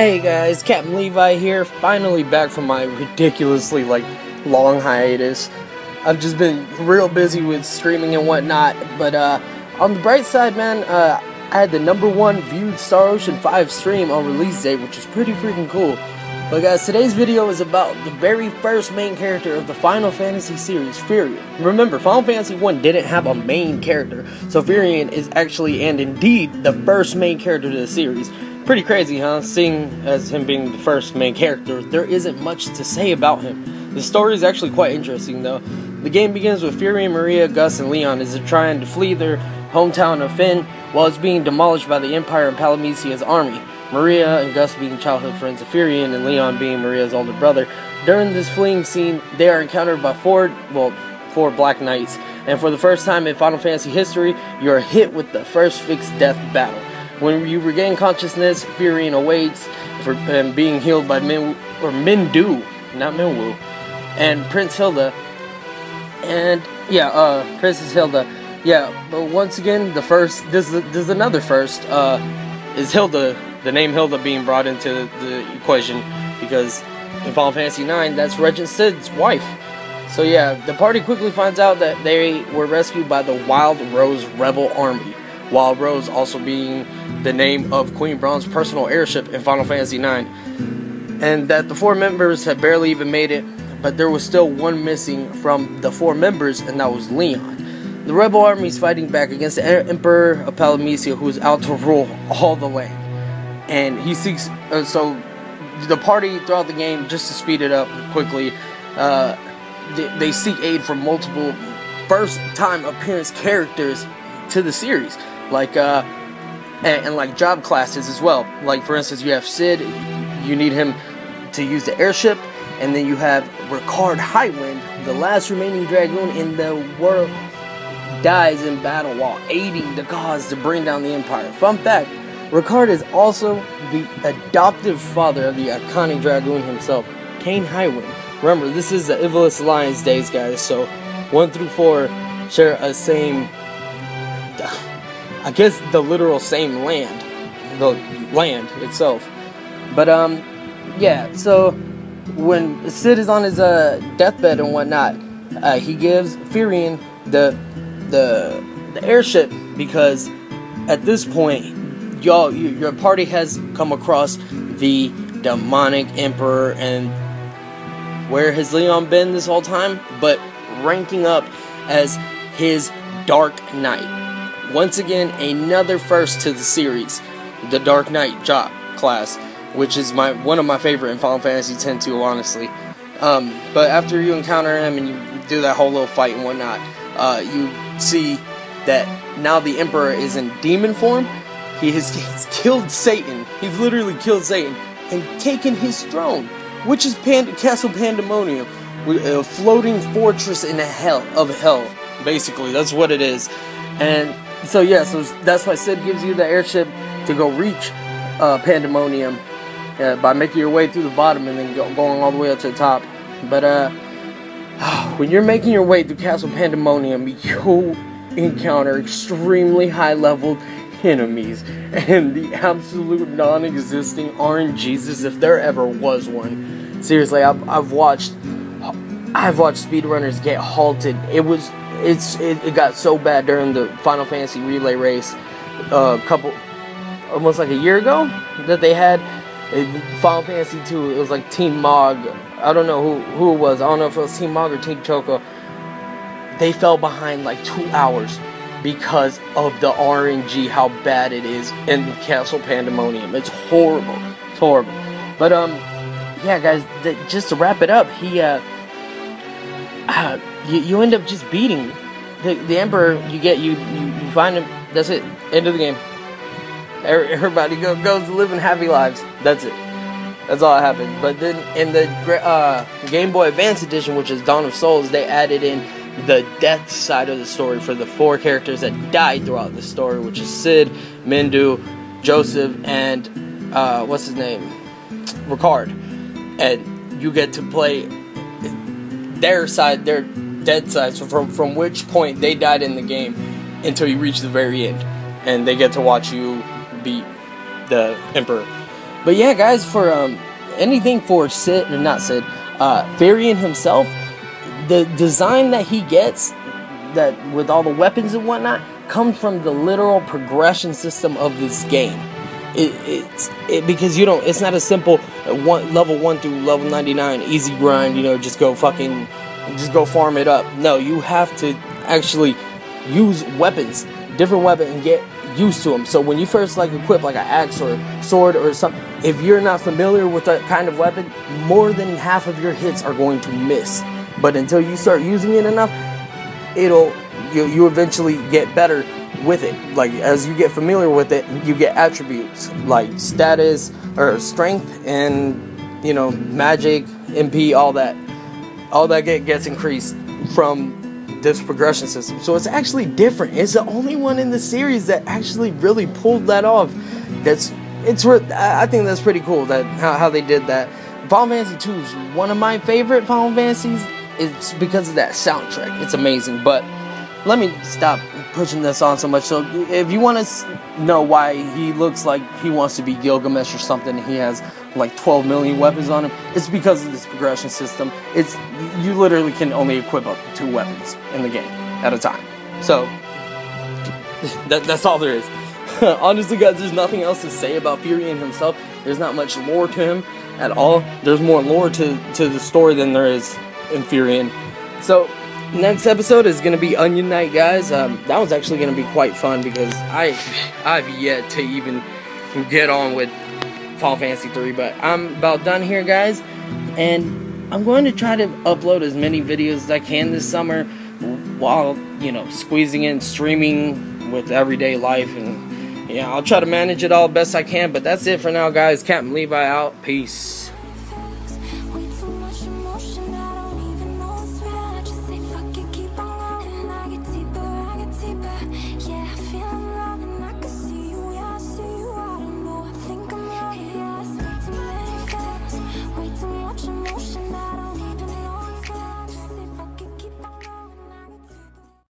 Hey guys, Captain Levi here, finally back from my ridiculously long hiatus. I've just been real busy with streaming and whatnot, but on the bright side, man, I had the #1 viewed Star Ocean 5 stream on release date, which is pretty freaking cool. But guys, today's video is about the very first main character of the Final Fantasy series, Firion. Remember, Final Fantasy 1 didn't have a main character, so Firion is actually and indeed the first main character to the series. Pretty crazy, huh? Seeing as him being the first main character, there isn't much to say about him. The story is actually quite interesting, though. The game begins with Firion, Maria, Gus, and Leon as they're trying to flee their hometown of Finn while it's being demolished by the Empire and Palamecia's army. Maria and Gus being childhood friends of Firion, and Leon being Maria's older brother. During this fleeing scene, they are encountered by four Black Knights, and for the first time in Final Fantasy history, you are hit with the first fixed death battle. When you regain consciousness, Firion awaits and being healed by Mindu, not Minwu, and Prince Hilda. And Princess Hilda. Yeah, but once again, this is another first. Is Hilda, the name Hilda, being brought into the equation because in Final Fantasy IX, that's Regent Cid's wife. So yeah, the party quickly finds out that they were rescued by the Wild Rose Rebel Army. Wild Rose also being the name of Queen Brahne's personal airship in Final Fantasy IX. And that the 4 members had barely even made it, but there was still one missing from the 4 members, and that was Leon. The rebel army is fighting back against the Emperor of Palamecia, who is out to rule all the land. And he seeks, so the party throughout the game, just to speed it up quickly, they seek aid from multiple first-time appearance characters to the series, and like job classes as well. Like for instance, you have Cid, you need him to use the airship, and then you have Ricard Highwind, the last remaining dragoon in the world, dies in battle while aiding the cause to bring down the Empire. Fun fact, Ricard is also the adoptive father of the iconic dragoon himself, Cain Highwind. Remember, this is the Ivalice Alliance days, guys, so 1 through 4 share a same, I guess the literal same land, the land itself. But yeah, so when Cid is on his deathbed and whatnot, he gives Firion the airship, because at this point, your party has come across the demonic emperor. And where has Leon been this whole time? But ranking up as his Dark Knight. Once again, another first to the series, the Dark Knight job class, which is one of my favorite in Final Fantasy X too, honestly. But after you encounter him and you do that whole little fight and whatnot, you see that now the Emperor is in demon form. He's killed Satan. He's literally killed Satan and taken his throne, which is Castle Pandemonium, a floating fortress in hell. Basically, that's what it is. And so yeah, so that's why Cid gives you the airship to go reach Pandemonium by making your way through the bottom and then going all the way up to the top. But when you're making your way through Castle Pandemonium, you'll encounter extremely high-leveled enemies and the absolute non-existing RNGs, as if there ever was one. Seriously, I've watched speedrunners get halted. It got so bad during the Final Fantasy Relay race almost like a year ago, that they had Final Fantasy 2. It was like Team Mog. I don't know who it was. I don't know if it was Team Mog or Team Choco. They fell behind like 2 hours because of the RNG, how bad it is in Castle Pandemonium. It's horrible. It's horrible. But yeah, guys, just to wrap it up, you end up just beating the Emperor. You find him. That's it. End of the game. Everybody goes living happy lives. That's it. That's all that happened. But then in the Game Boy Advance edition, which is Dawn of Souls, they added in the death side of the story for the 4 characters that died throughout the story, which is Cid, Mindu, Joseph, and what's his name, Ricard. And you get to play their side, their dead side, so from which point they died in the game until you reach the very end, and they get to watch you beat the Emperor. But yeah, guys, for anything for Sid, or not Sid, Firion himself, the design that he gets, that with all the weapons and whatnot, comes from the literal progression system of this game. Because it's not a simple level 1 through level 99 easy grind, just go farm it up. No, you have to actually use weapons, different weapons, and get used to them. So when you first equip an axe or sword or something, if you're not familiar with that kind of weapon, more than half of your hits are going to miss. But until you start using it enough, you eventually get better with it. As you get familiar with it, you get attributes like status or strength and magic, MP, all that gets increased from this progression system. So it's actually different. It's the only one in the series that actually really pulled that off. I think that's pretty cool, that how they did that. Final Fantasy 2 is one of my favorite Final Fantasies. It's because of that soundtrack. It's amazing. But let me stop pushing this on so much. So if you want to know why he looks like he wants to be Gilgamesh or something, he has 12 million weapons on him, it's because of this progression system. You literally can only equip up to 2 weapons in the game at a time. So that's all there is. Honestly, guys, there's nothing else to say about Firion himself. There's not much lore to him at all. There's more lore to the story than there is in Firion. So next episode is going to be Onion Night, guys. That one's actually going to be quite fun because I've yet to even get on with Final Fantasy 3, but I'm about done here, guys, and I'm going to try to upload as many videos as I can this summer while, squeezing in streaming with everyday life, and I'll try to manage it all best I can. But that's it for now, guys. Captain Levi out. Peace.